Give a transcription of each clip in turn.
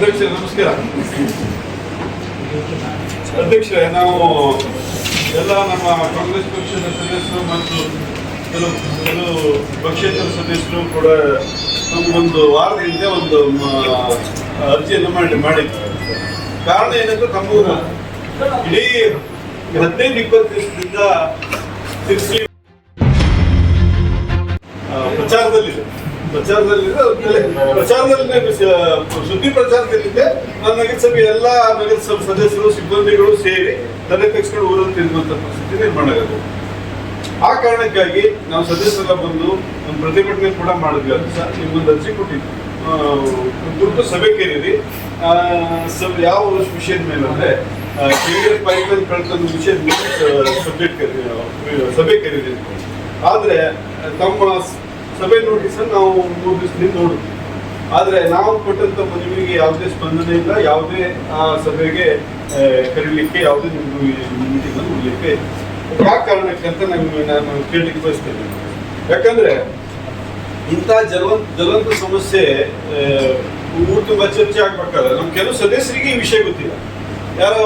ಅಧ್ಯಕ್ಷರೇ ನಮಸ್ಕಾರ. ಅಧ್ಯಕ್ಷರೇ, ನಾವು ಎಲ್ಲ ನಮ್ಮ ಕಾಂಗ್ರೆಸ್ ಪಕ್ಷದ ಸದಸ್ಯರು ಮತ್ತು ಕೆಲವು ಪಕ್ಷೇತರ ಸದಸ್ಯರು ಕೂಡ ನಮಗೊಂದು ವಾರದ ಹಿಂದೆ ಒಂದು ಅರ್ಜಿಯನ್ನು ಮಾಡಿದ್ದಾರೆ. ಕಾರಣ ಏನಂದ್ರೆ ತಮ್ಮ ಇಡೀ 15-20 ದಿವಸದಿಂದ ತಿರ್ಸಿ ಪ್ರಚಾರದಲ್ಲಿದೆ ಸುದ್ದಿ ಪ್ರಚಾರದಲ್ಲಿದೆ. ನನ್ನ ನಗರಸಭೆ ಎಲ್ಲ ನಗರಸಭೆ ಸದಸ್ಯರು ಸಿಬ್ಬಂದಿಗಳು ಸೇರಿ ತಲೆ ತೆಗೆಸ್ಕೊಂಡು ಊರಲ್ಲಿ ತಿರುಗುವಂತ ಪರಿಸ್ಥಿತಿ ನಿರ್ಮಾಣ ಆಗುತ್ತೆ. ಆ ಕಾರಣಕ್ಕಾಗಿ ನಾವು ಸದಸ್ಯರೆಲ್ಲ ಬಂದು ಒಂದು ಪ್ರತಿಭಟನೆ ಕೂಡ ಮಾಡಿದ್ವಿ. ನಿಮ್ಗೊಂದು ಅರ್ಜಿ ಕೊಟ್ಟಿದ್ವಿ, ತುರ್ತು ಸಭೆ ಕರೀರಿ. ಯಾವ ವಿಷಯದ ಮೇಲೆ ಅಂದ್ರೆ ಪೈಪ್ಲೈನ್ ಕಳ್ತಂದ ವಿಷಯದ ಮೇಲೆ ಸಭೆ ಕರೀರಿ. ಆದ್ರೆ ತಮ್ಮ ಸಭೆ ನೋಟಿಸ್ ನಾವು 3 ದಿವಸದಿಂದ ನೋಡಿದ್ವಿ. ಆದ್ರೆ ನಾವು ಕೊಟ್ಟಂತ ಮನವಿಗೆ ಯಾವುದೇ ಸ್ಪಂದನೆ ಇಲ್ಲ, ಯಾವುದೇ ಆ ಸಭೆಗೆ ಕರೀಲಿಕ್ಕೆ ಯಾವುದೇ ಮೀಟಿಂಗ್ ಅನ್ನು ಉಳಿಲಿಕ್ಕೆ ಯಾವ ಕಾರಣಕ್ಕೆ ಅಂತ ನಾನು ಕೇಳಲಿಕ್ಕೆ ಬಯಸ್ತೇನೆ. ಯಾಕಂದ್ರೆ ಇಂಥ ಜ್ವಲಂತ ಸಮಸ್ಯೆ ಊರು ತುಂಬಾ ಚರ್ಚೆ ಆಗ್ಬೇಕಾದ್ರೆ ನಮ್ಮ ಕೆಲವು ಸದಸ್ಯರಿಗೆ ಈ ವಿಷಯ ಗೊತ್ತಿಲ್ಲ. ಯಾರೋ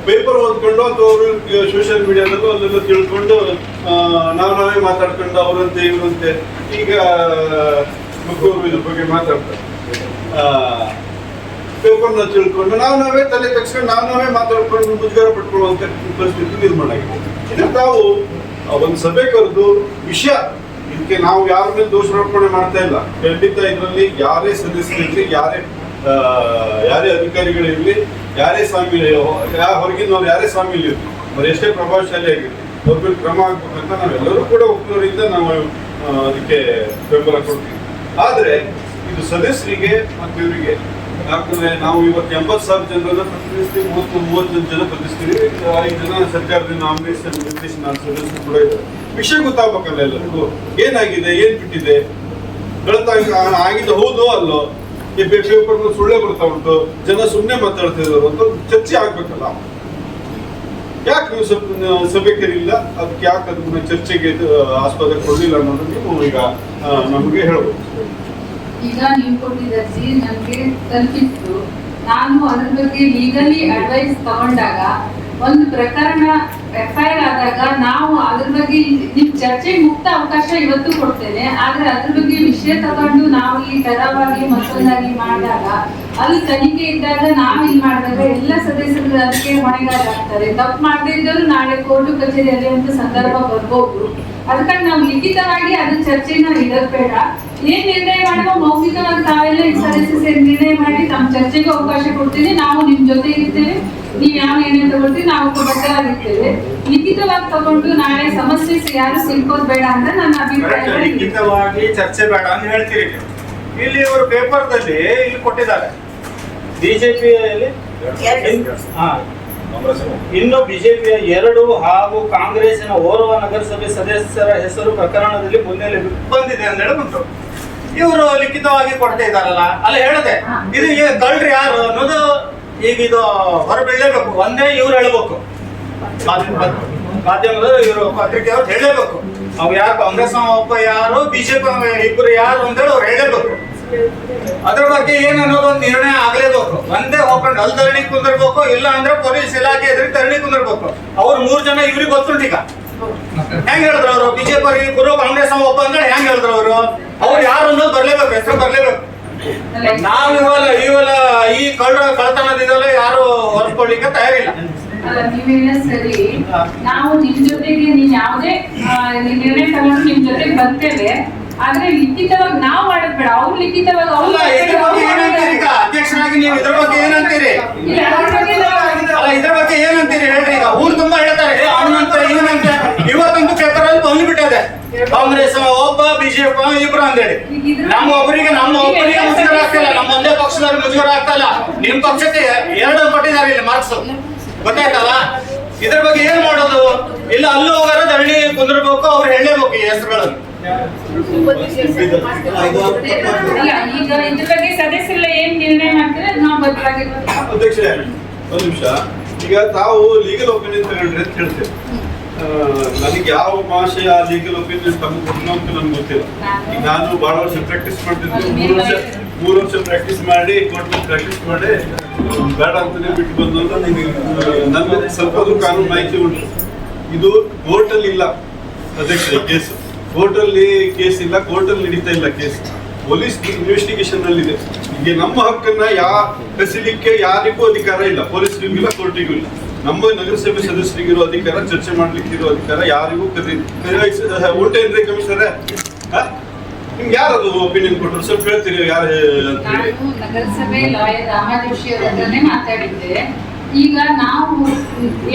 ಪೇಪರ್ ಓದ್ಕೊಂಡು ಅಥವಾ ಅವರು ಸೋಷಿಯಲ್ ಮೀಡಿಯಾದಲ್ಲೂ ಅಲ್ಲೆಲ್ಲ ತಿಳ್ಕೊಂಡು ನಾವೇ ಮಾತಾಡ್ಕೊಂಡು ಅವರಂತೆ ಇವರಂತೆ ಈಗ ಮಕ್ಕಳು ಇದ್ರ ಬಗ್ಗೆ ಮಾತಾಡ್ತಾರೆ. ಪೇಪರ್ನ ತಿಳ್ಕೊಂಡು ನಾವೇ ತಲೆ ತಗ್ಸ್ಕೊಂಡು ನಾವೇ ಮಾತಾಡ್ಕೊಂಡು ಮುಜುಗರ ಪಟ್ಕೊಳ್ಳುವಂತ ಪರಿಸ್ಥಿತಿ ನಿರ್ಮಾಣ ಆಗಿದೆ. ಇದಕ್ಕೆ ನಾವು ಒಂದು ಸಭೆ ಕರೆದು ವಿಷಯ ಇದಕ್ಕೆ ನಾವು ಯಾರ ಮೇಲೆ ದೋಷಾರೋಪಣೆ ಮಾಡ್ತಾ ಇಲ್ಲ. ಖಂಡಿತ ಇದರಲ್ಲಿ ಯಾರೇ ಸದಸ್ಯರಿರ್ಲಿ, ಯಾರೇ ಅಧಿಕಾರಿಗಳಿರ್ಲಿ, ಯಾರೇ ಸ್ವಾಮಿ ಹೊರಗಿನವ್ರು ಯಾರೇ ಸ್ವಾಮಿ ಇರಲಿ, ಅವ್ರು ಎಷ್ಟೇ ಪ್ರಭಾವಶಾಲಿ ಆಗಿರ್ಲಿ, ಅವ್ರ ಮೇಲೆ ಕ್ರಮ ಆಗ್ಬೇಕಂತ ನಾವೆಲ್ಲರೂ ಕೂಡ ಒಪ್ಪಿನವರಿಂದ ನಾವು ಅದಕ್ಕೆ ಬೆಂಬಲ ಕೊಡ್ತೀವಿ. ಆದ್ರೆ ಇದು ಸದಸ್ಯರಿಗೆ ಮತ್ತು ಇವರಿಗೆ, ಯಾಕಂದ್ರೆ ನಾವು ಇವತ್ತು 80,000 ಜನರನ್ನ ಪ್ರತಿನಿಧಿಸ್ತೀವಿ, 30 ಜನ ಪ್ರತಿನಿಧಿಸ್ತೀವಿ, 5 ಜನ ಸರ್ಕಾರದಿಂದ ನಾಮಿನೇಷನ್ ನಿರ್ದೇಶನ ಸದಸ್ಯರು ಕೂಡ ಇದ್ದಾರೆ. ವಿಷಯ ಗೊತ್ತಾಗಬೇಕಲ್ಲ ಎಲ್ಲರಿಗೂ, ಏನಾಗಿದೆ, ಏನ್ ಬಿಟ್ಟಿದೆ, ಕಳೆದ ಆಗಿದೆ ಹೌದು ಅಲ್ಲೋ, ಪೇಪರ್ ಸುಳ್ಳೆ ಬರ್ತಾ ಉಂಟು, ಜನ ಸುಮ್ಮನೆ ಮಾತಾಡ್ತಿದ್ರು ಅಂತ ಚರ್ಚೆ ಆಗ್ಬೇಕಲ್ಲ. ಯಾಕೆ ನೀವು ಸಭೆ ಕರೀಲಿಲ್ಲ, ಅದಕ್ಕೆ ಯಾಕೆ ಅದನ್ನ ಚರ್ಚೆಗೆ ಆಸ್ಪದ ಕೊಡ್ಲಿಲ್ಲ ಅನ್ನೋದು ನೀವು ಈಗ ನಮಗೆ ಹೇಳ್ಬೋದು. ಈಗ ನೀವು ಕೊಟ್ಟಿದ್ದ ಅರ್ಜಿ ನನಗೆ ತಲುಪಿತ್ತು. ನಾನು ಅದ್ರ ಬಗ್ಗೆ ಲೀಗಲಿ ಅಡ್ವೈಸ್ ತಗೊಂಡಾಗ ಒಂದು ಪ್ರಕರಣ FIR ಆದಾಗ ನಾವು ಅದ್ರ ಬಗ್ಗೆ ನಿಮ್ ಚರ್ಚೆಗೆ ಮುಕ್ತ ಅವಕಾಶ ಇವತ್ತು ಕೊಡ್ತೇನೆ. ಆದ್ರೆ ಅದ್ರ ಬಗ್ಗೆ ವಿಷಯ ತಗೊಂಡು ನಾವು ಇಲ್ಲಿ ತಡವಾಗಿ ಮತ್ತೊಂದಾಗಿ ಮಾಡಿದಾಗ, ಅಲ್ಲಿ ತನಿಖೆ ಇದ್ದಾಗ ನಾವಿಲ್ಲಿ ಮಾಡಿದಾಗ ಎಲ್ಲ ಸದಸ್ಯರು ಅದಕ್ಕೆ ಹೊಣೆಗಾರರಾಗ್ತಾರೆ. ತಪ್ಪು ಮಾಡದೇ ಇದ್ದವರು ನಾಳೆ ಕೋರ್ಟು ಕಚೇರಿಯಲ್ಲಿ ಅಂತ ಸಂದರ್ಭ ಬರ್ಬೋದು. ಅದಕ್ಕಾಗಿ ನಾವು ಲಿಖಿತವಾಗಿ ಅದ್ರ ಚರ್ಚೆನ ಇಡೋದ್ ಬೇಡ. ಏನ್ ನಿರ್ಣಯ ಮಾಡುವ ಮೌಖಿಕವಾಗಿ ತಾವೆಲ್ಲ ಈ ಸದಸ್ಯ ಸೇರಿ ನಿರ್ಣಯ ಮಾಡಿ ತಮ್ಮ ಚರ್ಚೆಗೆ ಅವಕಾಶ ಕೊಡ್ತೀನಿ. ನಾವು ನಿಮ್ ಜೊತೆ ಇರ್ತೇವೆ. ನೀವ್ ಯಾವ ನಿರ್ಣಯ ತಗೊಳ್ತೀವಿ ನಾವು ಬದ್ಧರಾಗಿರ್ತೇವೆ. ಲಿಖಿತವಾಗಿ ತಗೊಂಡು ನಾಳೆ ಸಮಸ್ಯೆ ಯಾರು ಸಿಕ್ಕೋದ್ ಬೇಡ ಅಂತ ನನ್ನ ಅಭಿಪ್ರಾಯ. ಲಿಖಿತವಾಗಿ ಚರ್ಚೆ ಬೇಡ ಅಂತ ಹೇಳ್ತೀರಿ. ಇಲ್ಲಿ ಅವರು ಪೇಪರ್ದಲ್ಲಿ ಇಲ್ಲಿ ಕೊಟ್ಟಿದ್ದಾರೆ, ಬಿಜೆಪಿಯಲ್ಲಿ ಇನ್ನು ಬಿಜೆಪಿಯ 2 ಹಾಗೂ ಕಾಂಗ್ರೆಸ್ಸಿನ ಓರ್ವ ನಗರಸಭೆ ಸದಸ್ಯರ ಹೆಸರು ಪ್ರಕರಣದಲ್ಲಿ ಮುನ್ನೆಲೆ ಬಂದಿದೆ ಅಂತ ಹೇಳಿ ಬಂತು. ಇವರು ಲಿಖಿತವಾಗಿ ಕೊಡ್ತಾ ಇದ್ದಾರಲ್ಲ, ಅಲ್ಲಿ ಹೇಳದೆ ಇದು ಕಳ್ರಿ ಯಾರು ಅನ್ನೋದು ಈಗ ಇದು ಹೊರಬೀಳಲೇಬೇಕು. ಒಂದೇ ಇವ್ರು ಹೇಳಬೇಕು, ಮಾಧ್ಯಮದ ಇವರು ಪತ್ರಿಕೆಯವ್ರು ಹೇಳಲೇಬೇಕು. ಅವ್ ಯಾರು ಕಾಂಗ್ರೆಸ್ ಒಬ್ಬ ಯಾರು, ಬಿಜೆಪಿ ಇಬ್ಬರು ಯಾರು ಅಂತೇಳಿ ಅವ್ರು ಹೇಳಲೇಬೇಕು. ಅದ್ರ ಬಗ್ಗೆ ಏನ್ ಅನ್ನೋದು ಒಂದು ನಿರ್ಣಯ ಆಗ್ಲೇಬೇಕು. ಒಂದೇ ಹೋಗ್ಕೊಂಡು ಅಲ್ಲಿ ಧರಣಿ ಕುಂದಿರ್ಬೇಕು, ಇಲ್ಲ ಅಂದ್ರೆ ಪೊಲೀಸ್ ಇಲಾಖೆ ಎದುರಿಗೆ ಧರಣಿ ಕುಂದಿರ್ಬೇಕು. ಅವ್ರು 3 ಜನ ಇವ್ರಿಗೆ ಗೊತ್ತುಂಟು. ಈಗ ಹೆಂಗ್ ಹೇಳಿದ್ರು ಅವರು, ಬಿಜೆಪಿ ಇಬ್ಬರು ಕಾಂಗ್ರೆಸ್ ಒಬ್ಬ ಅಂದ್ರೆ ಹೆಂಗ್ ಹೇಳಿದ್ರು ಅವರು, ಅವ್ರು ಯಾರು ಅನ್ನೋದು ಬರ್ಲೇಬೇಕು, ಹೆಸರು ಬರ್ಲೇಬೇಕು. ನಾವ್ ಇವೆಲ್ಲ ಈ ಕಳ್ತನದಿಂದಲೇ ಯಾರು ಹೊರಸ್ಕೊಳ್ಳಿಕ್ಕೆ ತಯಾರಿಲ್ಲ. ನೀವೇನ ಸರಿ, ನಾವು ನಿಮ್ ಜೊತೆಗೆ ನೀವ್ ಯಾವುದೇ ನಿರ್ಣಯ ತಗೊಂಡು ನಿಮ್ ಜೊತೆಗೆ ಬರ್ತೇವೆ. ಆದ್ರೆ ಲಿಖಿತವಾಗಿ ನಾವು ಮಾಡೋದ್ ಬೇಡ, ಅವ್ರು ಲಿಖಿತವಾಗಿ ಅಧ್ಯಕ್ಷರಾಗಿ ನೀವು ಇದ್ರ ಬಗ್ಗೆ ಏನಂತೀರಿ? ಇದ್ರ ಬಗ್ಗೆ ಏನಂತೀರಿ ಹೇಳ್ರಿ. ಈಗ ಊರು ತುಂಬಾ ಹೇಳ್ತಾರೆ ಅವನಂತೆ ಇವನಂತೆ. ಇವತ್ತಂತೂ ಪೇಪರ್ ಅಲ್ಲಿ ಬಂದ್ಬಿಟ್ಟದೆ ಕಾಂಗ್ರೆಸ್ ಒಬ್ಬ ಬಿಜೆಪಿ ಇಬ್ರು ಅಂತೇಳಿ. ನಮ್ಮ ಒಬ್ಬರಿಗೆ ಮುಜುಗರ ಆಗ್ತಿಲ್ಲ, ನಮ್ಮ ಒಂದೇ ಪಕ್ಷದವ್ರಿಗೆ ಮುಜುಗರ ಆಗ್ತಾ ಇಲ್ಲ. ನಿಮ್ ಪಕ್ಷಕ್ಕೆ 2 ಕೊಟ್ಟಿದ್ದಾರೆ ಇಲ್ಲಿ ಮಾರ್ಕ್ಸ್, ಗೊತ್ತಾಯ್ತಲ್ಲ. ಇದ್ರ ಬಗ್ಗೆ ಏನ್ ಮಾಡೋದು? ಇಲ್ಲ ಅಲ್ಲೂ ಹೋಗಾರ ಧರಣಿ ಕುಂದಿರ್ಬೇಕು, ಅವ್ರು ಹೇಳಲೇಬೇಕು ಈ ಹೆಸರುಗಳನ್ನು. ಈಗ ಇದ್ರ ಬಗ್ಗೆ ಸದಸ್ಯರೆಲ್ಲ ಏನ್ ನಿರ್ಣಯ ಮಾಡ್ತಾರೆ ನಾವು ಬದ್ಧರಾಗಿರ್ತೀವಿ. ಅಧ್ಯಕ್ಷರೇ ಒಂದು ನಿಮಿಷ, ಈಗ ತಾವು ಲೀಗಲ್ ಒಪಿನಿಯನ್ ತಗೊಂಡ್ರಿ ಅಂತ ಹೇಳ್ತೇವೆ. ನನಗೆ ಯಾವ ಭಾಷೆಯ ಲೀಗಲ್ ಒಪಿನಿಯನ್ ತಗೊಂಡು ಅಂತ ನನ್ಗೆ ಗೊತ್ತಿಲ್ಲ. ಈಗ ನಾನು ಬಹಳ ವರ್ಷ ಪ್ರಾಕ್ಟೀಸ್ ಮಾಡ್ತಿದ್ದೆ, 3 ವರ್ಷ ಪ್ರಾಕ್ಟೀಸ್ ಮಾಡಿ ಕೋರ್ಟ್ ಪ್ರಾಕ್ಟೀಸ್ ಮಾಡಿ ಬೇಡ ಅಂತಾನೆ ಬಿಟ್ಟು ಬಂದು ನನಗೆ ಸ್ವಲ್ಪ ಕಾನೂನು ಮಾಹಿತಿ ಉಂಟು. ಇದು ಕೋರ್ಟಲ್ಲಿ ಇಲ್ಲ ಅಧ್ಯಕ್ಷ ಕೇಸ್, ಕೋರ್ಟಲ್ಲಿ ಕೇಸ್ ಇಲ್ಲ, ಕೋರ್ಟಲ್ಲಿ ನಡೀತಾ ಇಲ್ಲ ಕೇಸ್, ಪೊಲೀಸ್ ಇನ್ವೆಸ್ಟಿಗೇಷನ್ ಅಲ್ಲಿ ಇದೆ. ಈಗ ನಮ್ಮ ಹಕ್ಕನ್ನ ಕಸಿಲಿಕ್ಕೆ ಯಾರಿಗೂ ಅಧಿಕಾರ ಇಲ್ಲ, ಪೊಲೀಸರಿಗೂ ಇಲ್ಲ, ಕೋರ್ಟಿಗೂ ಇಲ್ಲ. ನಮ್ಮ ನಗರಸಭೆ ಸದಸ್ಯರಿಗಿರೋ ಅಧಿಕಾರ, ಚರ್ಚೆ ಮಾಡ್ಲಿಕ್ಕೆ ಇರೋ ಅಧಿಕಾರ ಯಾರಿಗೂ ಉಲ್ಟೇನ್ರಿ ಕಮಿಷನರೇ? ನಿಮ್ಗೆ ಯಾರದು ಒಪಿನಿಯನ್ ಕೊಟ್ಟರು ಸ್ವಲ್ಪ ಹೇಳ್ತೀರಿ ಯಾರು ಅಂತ ಹೇಳಿ? ನಾನು ನಗರಸಭೆ ಲಾಯರ್ ರಾಮ ಜೋಶಿ ಅವರ ಹತ್ರನೇ ಮಾತಾಡಿದ್ದೆ. ಈಗ ನಾವು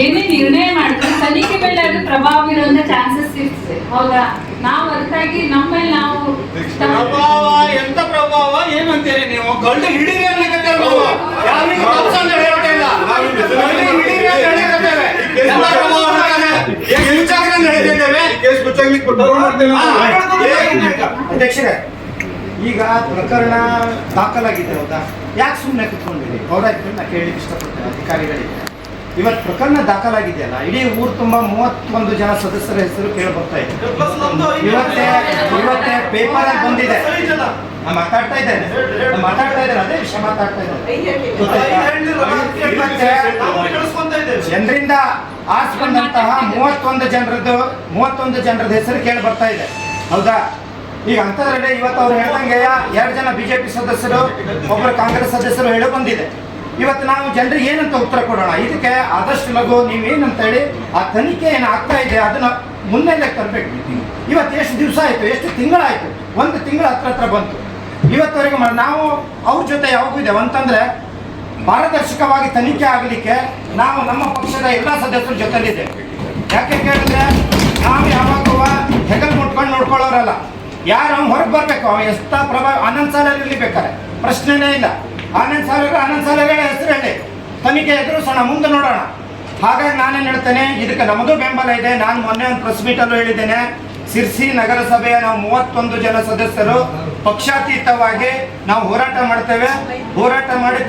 ಏನೇ ನಿರ್ಣಯ ಮಾಡಿದ್ರೆ ತನಿಖೆ ಮೇಲೆ ಅದು ಪ್ರಭಾವ ಬೀರುವಂತ ಚಾನ್ಸಸ್ ಇರ್ತದೆ, ಹೌದಾ? ನಾವು ಅದಕ್ಕಾಗಿ ನಮ್ಮಲ್ಲಿ ನಾವು ಪ್ರಭಾವ ಎಂತ ಪ್ರಭಾವ ಏನಂತೀರಿ ನೀವು? ಕಳ್ಳು ಹಿಡೀರಿ ಅನ್ನಕತ್ತೆ ಪ್ರಭಾವ. ಯಾರಿಗೂ ತಪ್ಸು ಅಂತ ಹೇಳ್ತಾ ಇಲ್ಲ. ಕಳ್ಳು ಹಿಡೀರಿ ಅಂತ ಹೇಳಕತ್ತೇವೆ. ಎಲ್ಲ ಪ್ರಭಾವ ಮಾಡ್ತಾನೆ. ಈಗ ಮುಚ್ಚಾಕ್ರನ್ನ ಹೇಳ್ತಿದ್ದೇವೆ. ಕೇಸ್ ಮುಚ್ಚಾಗ್ಲಿಕ್ಕೆ ಅಧ್ಯಕ್ಷರೇ, ಈಗ ಪ್ರಕರಣ ದಾಖಲಾಗಿದೆ ಹೌದಾ? ಯಾಕೆ ಸುಮ್ಮನೆ ಕುತ್ಕೊಂಡಿರಿ? ಹೌದಾಯ್ತು, ನಾ ಕೇಳಲಿಕ್ಕೆ ಇಷ್ಟಪಡ್ತೇನೆ ಅಧಿಕಾರಿಗಳಿಗೆ. ಇವತ್ತು ಪ್ರಕರಣ ದಾಖಲಾಗಿದೆಯಲ್ಲ, ಇಡೀ ಊರು ತುಂಬ 31 ಜನ ಸದಸ್ಯರ ಹೆಸರು ಕೇಳಿ ಬರ್ತಾ ಇದೆ. ಇವತ್ತೇ ಪೇಪರ್ ಅಲ್ಲಿ ಬಂದಿದೆ. ನಾನು ಮಾತಾಡ್ತಾ ಇದ್ದೇನೆ, ಅದೇ ವಿಷಯ ಮಾತಾಡ್ತಾ ಇದ್ದೇನೆ. ಜನರಿಂದ ಆರ್ಸ್ ಬಂದಂತಹ 31 ಜನರದ ಹೆಸರು ಕೇಳಿ ಬರ್ತಾ ಇದೆ, ಹೌದಾ? ಈಗ ಅಂತದ್ರಲ್ಲಿ ಇವತ್ತು ಅವ್ರು ಹೇಳ್ದಂಗೆ 2 ಜನ ಬಿಜೆಪಿ ಸದಸ್ಯರು, ಒಬ್ಬರು ಕಾಂಗ್ರೆಸ್ ಸದಸ್ಯರು ಹೇಳೋ ಬಂದಿದೆ. ಇವತ್ತು ನಾವು ಜನರಿಗೆ ಏನಂತ ಉತ್ತರ ಕೊಡೋಣ? ಇದಕ್ಕೆ ಆದಷ್ಟು ಲಘು ನೀವೇನಂತ ಹೇಳಿ ಆ ತನಿಖೆ ಏನು ಆಗ್ತಾ ಇದೆ ಅದನ್ನ ಮುನ್ನೆಲೆ ತರಬೇಕು. ಇವತ್ತು ಎಷ್ಟು ದಿವಸ ಆಯ್ತು, ಎಷ್ಟು ತಿಂಗಳಾಯ್ತು? 1 ತಿಂಗಳು ಹತ್ರ ಬಂತು. ಇವತ್ತವರೆಗೂ ನಾವು ಅವ್ರ ಜೊತೆ ಯಾವಾಗೂ ಇದ್ದೇವೆ ಅಂತಂದ್ರೆ ಪಾರದರ್ಶಕವಾಗಿ ತನಿಖೆ ಆಗಲಿಕ್ಕೆ ನಾವು ನಮ್ಮ ಪಕ್ಷದ ಎಲ್ಲ ಸದಸ್ಯರ ಜೊತೆಲಿದ್ದೇವೆ. ಯಾಕೆ ಕೇಳಿದ್ರೆ ನಾವು ಯಾವಾಗೂ ಹೆಗಲ್ ಮುಟ್ಕೊಂಡು ನೋಡ್ಕೊಳ್ಳೋರಲ್ಲ. ಯಾರು ಅವ್ನು ಹೊರಗೆ ಬರ್ಬೇಕು, ಅವ ಎಷ್ಟ ಪ್ರಭಾವ ಆನಂದ್ ಸಾಲರ್ ಇರ್ಲಿ ಬೇಕಾರೆ ಪ್ರಶ್ನೆನೇ ಇಲ್ಲ. ಆನಂದ್ ಸಾಲರ್ ಹೆಸರು ಹೇಳಿ ತನಿಖೆ ಎದುರಿಸೋಣ, ಮುಂದೆ ನೋಡೋಣ. ಹಾಗಾಗಿ ನಾನೇನು ಹೇಳ್ತೇನೆ, ಇದಕ್ಕೆ ನಮ್ಮದು ಬೆಂಬಲ ಇದೆ. ನಾನು ಮೊನ್ನೆ ಒಂದು ಪ್ರೆಸ್ ಮೀಟಲ್ಲೂ ಹೇಳಿದ್ದೇನೆ, ಸಿರ್ಸಿ ನಗರಸಭೆಯ ನಾವು 31 ಜನ ಸದಸ್ಯರು ಪಕ್ಷಾತೀತವಾಗಿ ನಾವು ಹೋರಾಟ ಮಾಡ್ತೇವೆ. ಹೋರಾಟ ಮಾಡಿ